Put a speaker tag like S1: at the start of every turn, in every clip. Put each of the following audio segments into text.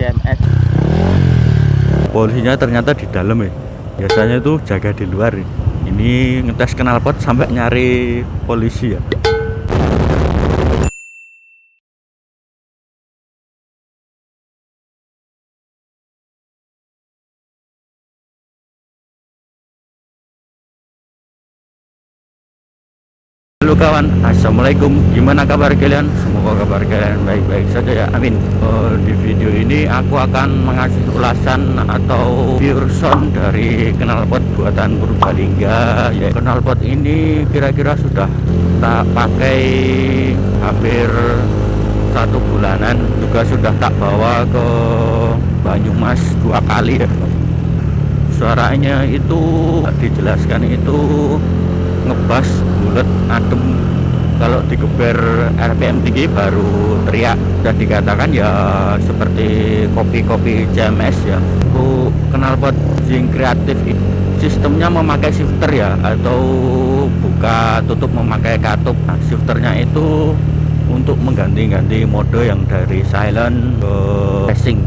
S1: CMS. Polisinya ternyata di dalam ya. Biasanya itu jaga di luar ya. Ini ngetes knalpot sampai nyari polisi ya. Halo kawan, assalamualaikum. Gimana kabar kalian? Semoga kabar kalian baik-baik saja ya, amin. Di video ini aku akan mengasih ulasan atau pure sound dari knalpot buatan Purbalingga. Ya, knalpot ini kira-kira sudah tak pakai hampir 1 bulanan. Juga sudah tak bawa ke Banyumas 2 kali ya. Suaranya itu dijelaskan itu ngebas bulat adem, kalau digeber RPM tinggi baru teriak, dan dikatakan ya seperti kopi-kopi CMS ya. Untuk knalpot Zing Kreatif sistemnya memakai shifter ya, atau buka tutup memakai katup. Nah, shifternya itu untuk mengganti-ganti mode yang dari silent ke racing.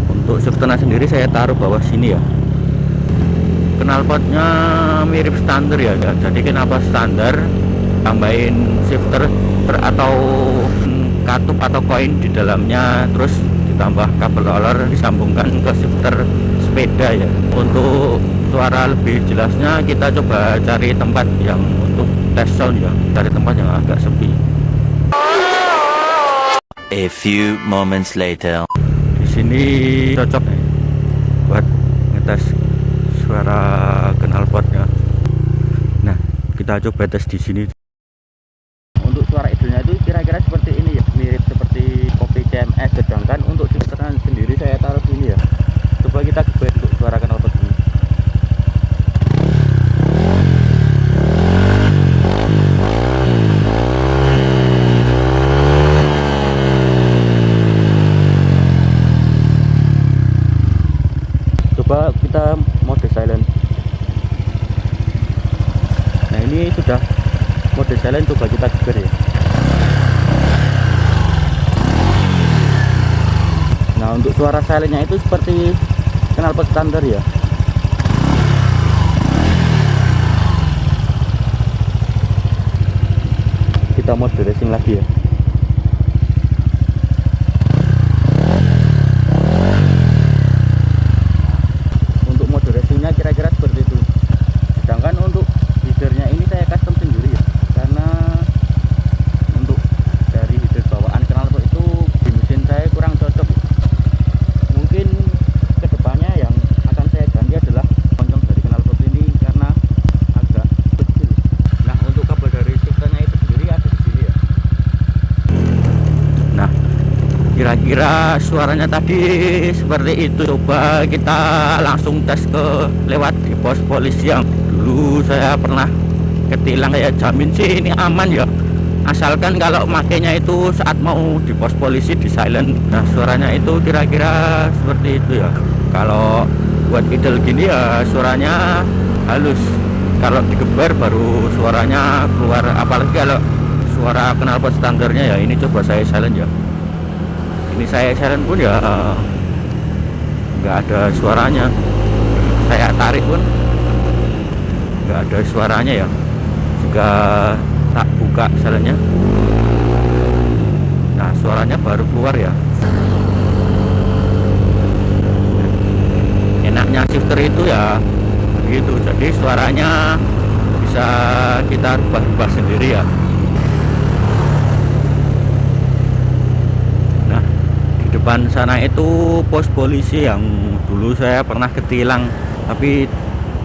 S1: Untuk shifternya sendiri saya taruh bawah sini ya. Knalpotnya mirip standar ya, jadi knalpot standar tambahin shifter atau katup atau koin di dalamnya, terus ditambah kabel roller disambungkan ke shifter sepeda ya. Untuk suara lebih jelasnya kita coba cari tempat yang untuk tes sound ya, cari tempat yang agak sepi.
S2: A few moments later.
S1: Di sini cocok nih buat ngetes suara knalpotnya. Nah, kita coba tes di sini. Untuk suara idenya itu kira-kira seperti ini ya, mirip seperti kopi CMS. Sedangkan untuk shifternya sendiri saya taruh sini ya. Coba kita coba untuk suara knalpot ini. Coba kita mode silent. Nah, ini sudah mode silent, coba kita geber ya. Nah, untuk suara silentnya itu seperti knalpot standar ya. Kita mode racing lagi ya. Kira-kira seperti itu. Sedangkan untuk headernya ini saya custom sendiri ya, karena untuk dari header bawaan knalpot itu di mesin saya kurang cocok. Mungkin kedepannya yang akan saya ganti adalah lonceng dari knalpot ini karena agak kecil. Nah, untuk kabel dari shifternya itu sendiri ada di sini ya. Nah, kira-kira suaranya tadi seperti itu. Coba kita langsung tes ke lewat di pos polisi yang dulu saya pernah ketilang. Saya jamin sih ini aman ya, asalkan kalau makainya itu saat mau di pos polisi di silent. Nah, suaranya itu kira-kira seperti itu ya. Kalau buat idle gini ya suaranya halus, kalau digeber baru suaranya keluar. Apalagi kalau suara knalpot standarnya ya, ini coba saya silent ya. Ini saya silent pun ya nggak ada suaranya. Saya tarik pun nggak ada suaranya ya. Jika tak buka silentnya, nah suaranya baru keluar ya. Enaknya shifter itu ya begitu, jadi suaranya bisa kita rubah-rubah sendiri ya. Depan sana itu pos polisi yang dulu saya pernah ketilang, tapi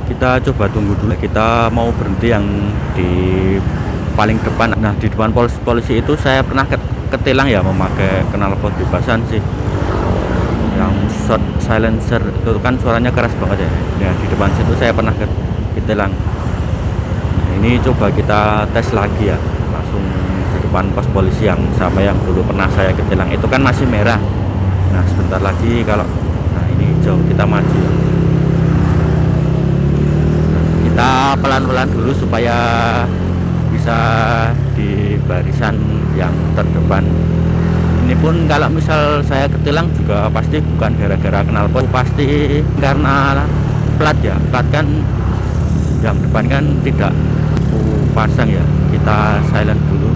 S1: kita coba tunggu dulu. Kita mau berhenti yang di paling depan. Nah, di depan pos polisi itu saya pernah ketilang ya, memakai knalpot bebasan sih, yang short silencer itu kan suaranya keras banget ya. Nah, di depan situ saya pernah ketilang. Nah, ini coba kita tes lagi ya, langsung ke depan pos polisi yang sama yang dulu pernah saya ketilang. Itu kan masih merah. Nah, sebentar lagi kalau nah ini hijau, kita maju. Nah, kita pelan-pelan dulu supaya bisa di barisan yang terdepan. Ini pun kalau misal saya ketilang juga pasti bukan gara-gara knalpot, pasti karena plat ya. Plat kan yang depan kan tidak aku pasang ya. Kita silent dulu.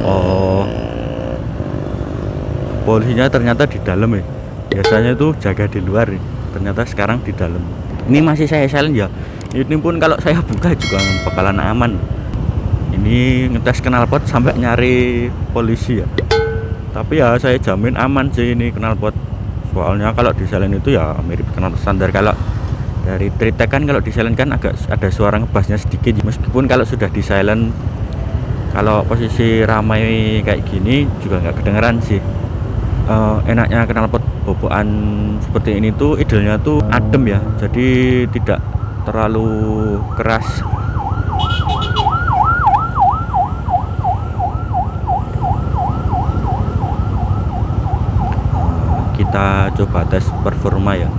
S1: Oh, polisinya ternyata di dalam ya. Biasanya itu jaga di luar ya. Ternyata sekarang di dalam. Ini masih saya silent ya. Ini pun kalau saya buka juga bakalan aman. Ini ngetes knalpot sampai nyari polisi ya. Tapi ya saya jamin aman sih ini knalpot. Soalnya kalau di silent itu ya mirip knalpot standar. Kalau dari Tritec kan kalau di silent kan agak ada suara ngebasnya sedikit. Meskipun kalau sudah di silent, kalau posisi ramai kayak gini juga nggak kedengeran sih. Enaknya knalpot bobokan seperti ini tuh idealnya tuh adem ya, jadi tidak terlalu keras. Kita coba tes performa ya.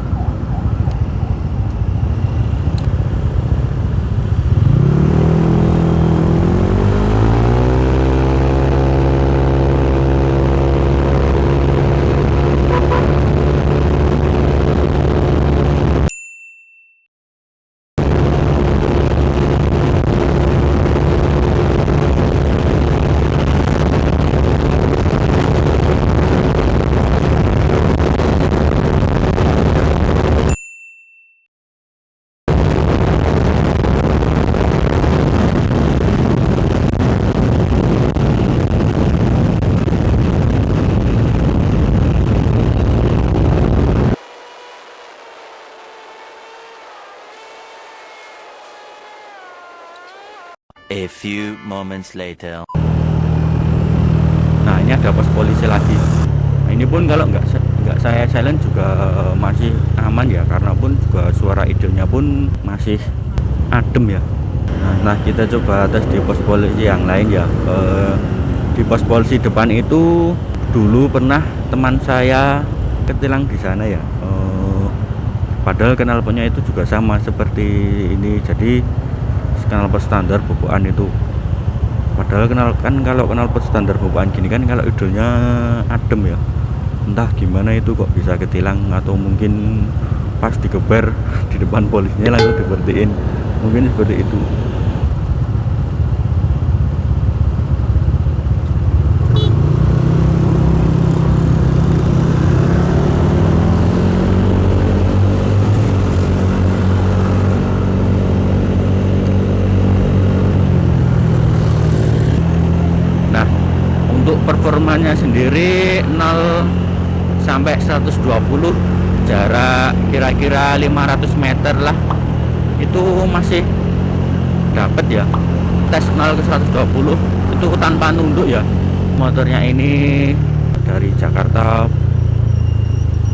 S2: A few moments later.
S1: Nah ini ada pos polisi lagi. Nah, ini pun kalau nggak saya silent juga masih aman ya, karena pun juga suara idenya pun masih adem ya. Nah kita coba tes di pos polisi yang lain ya. Di pos polisi depan itu dulu pernah teman saya ketilang di sana ya. Padahal knalpotnya itu juga sama seperti ini, jadi knalpot standar bobokan itu. Padahal kalau knalpot standar bobokan gini kan kalau idulnya adem ya. Entah gimana itu kok bisa ketilang, atau mungkin pas digeber di depan polisinya langsung dibertiin, mungkin seperti itu. Untuk performanya sendiri 0 sampai 120, jarak kira-kira 500 meter lah, itu masih dapat ya. Tes 0 ke 120 itu tanpa nunduk ya. Motornya ini dari Jakarta,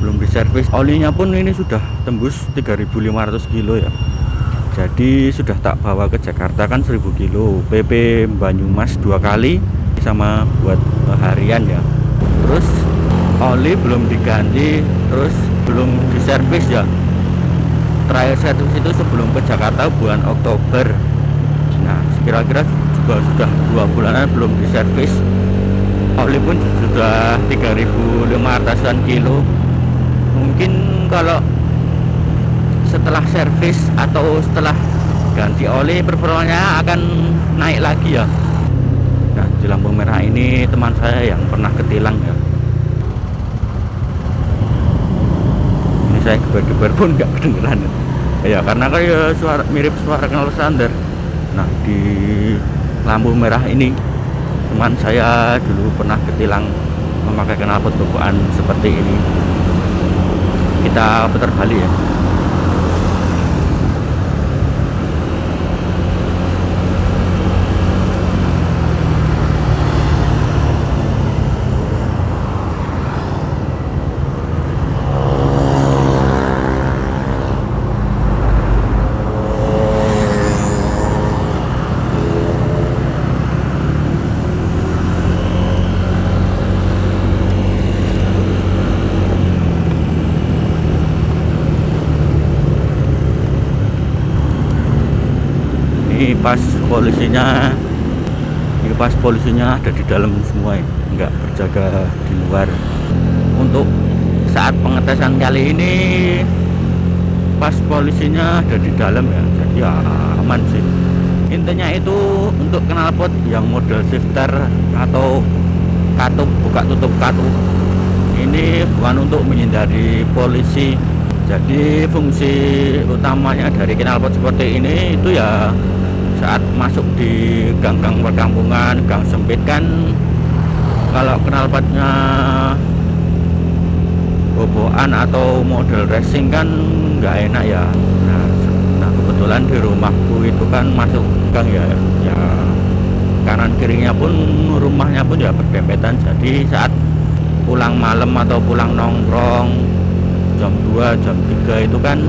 S1: belum diservis. Olinya pun ini sudah tembus 3.500 kilo ya. Jadi sudah tak bawa ke Jakarta kan 1000 kilo. PP Banyumas 2 kali sama buat harian ya. Terus oli belum diganti, terus belum diservis ya. Terakhir servis itu sebelum ke Jakarta bulan Oktober. Nah kira-kira juga sudah 2 bulanan belum diservis. Oli pun sudah 3.500an kilo. Mungkin kalau setelah servis atau setelah ganti oli performanya akan naik lagi ya. Nah di lampu merah ini teman saya yang pernah ketilang ya. Ini saya geber-geber pun nggak kedengeran ya, karena kayak suara mirip suara knalpot standar. Nah di lampu merah ini teman saya dulu pernah ketilang memakai knalpot bobokan seperti ini. Kita putar balik ya. kipas polisinya ada di dalam semua ya, nggak berjaga di luar. Untuk saat pengetesan kali ini pas polisinya ada di dalam ya, jadi ya aman sih. Intinya itu untuk knalpot yang model shifter atau katup, buka tutup katup, ini bukan untuk menghindari polisi. Jadi fungsi utamanya dari knalpot seperti ini itu ya saat masuk di gang-gang perkampungan, gang sempit kan, kalau knalpotnya boboan atau model racing kan nggak enak ya. Nah kebetulan di rumahku itu kan masuk gang ya kanan kirinya pun rumahnya pun ya berdempetan. Jadi saat pulang malam atau pulang nongkrong jam 2 jam 3 itu kan,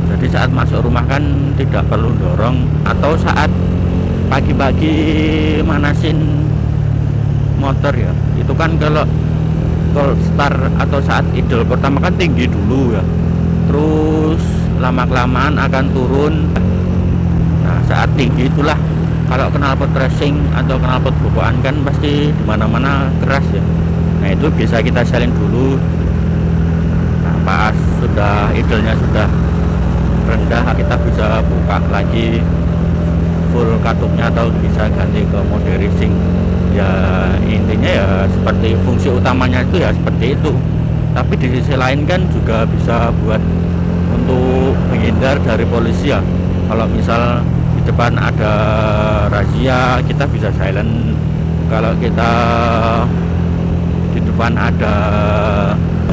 S1: jadi saat masuk rumah kan tidak perlu dorong. Atau saat pagi-pagi manasin motor ya, itu kan kalau cold start atau saat idle pertama kan tinggi dulu ya, terus lama-kelamaan akan turun. Nah saat tinggi itulah kalau knalpot racing atau knalpot boboan kan pasti dimana-mana keras ya. Nah itu bisa kita salin dulu. Nah pas sudah idle-nya sudah rendah, kita bisa buka lagi full katupnya atau bisa ganti ke mode racing ya. Intinya ya seperti fungsi utamanya itu ya seperti itu. Tapi di sisi lain kan juga bisa buat untuk menghindar dari polisi ya. Kalau misal di depan ada razia, kita bisa silent. Kalau kita di depan ada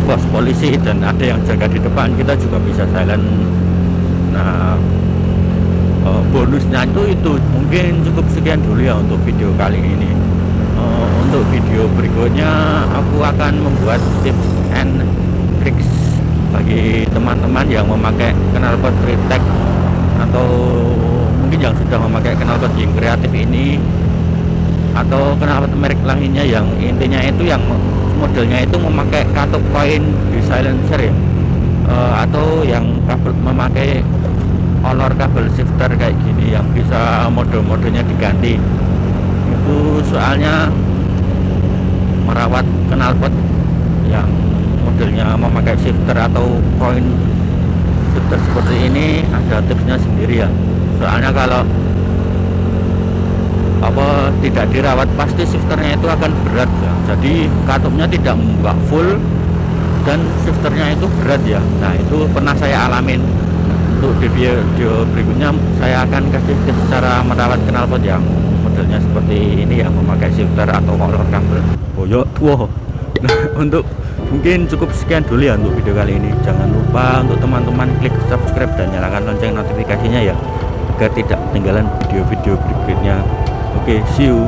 S1: pos polisi dan ada yang jaga di depan, kita juga bisa silent. Nah bonusnya itu mungkin cukup sekian dulu ya untuk video kali ini. Untuk video berikutnya aku akan membuat tips and tricks bagi teman-teman yang memakai knalpot Tritec atau mungkin yang sudah memakai knalpot yang kreatif ini, atau knalpot merek lainnya yang intinya itu yang modelnya itu memakai katup koin di silencer ya, atau yang kabel memakai olor kabel shifter kayak gini yang bisa mode-modenya diganti. Itu soalnya merawat knalpot yang modelnya memakai shifter atau koin shifter seperti ini ada tipsnya sendiri ya. Soalnya kalau tidak dirawat pasti shifternya itu akan berat ya. Jadi katupnya tidak membuka full dan shifternya itu berat ya. Nah itu pernah saya alamin. Untuk di video berikutnya saya akan kasih tips cara merawat knalpot yang modelnya seperti ini yang memakai shifter atau olor kabel. Nah, untuk mungkin cukup sekian dulu ya untuk video kali ini. Jangan lupa untuk teman-teman klik subscribe dan nyalakan lonceng notifikasinya ya, agar tidak ketinggalan video-video berikutnya. Oke, see you.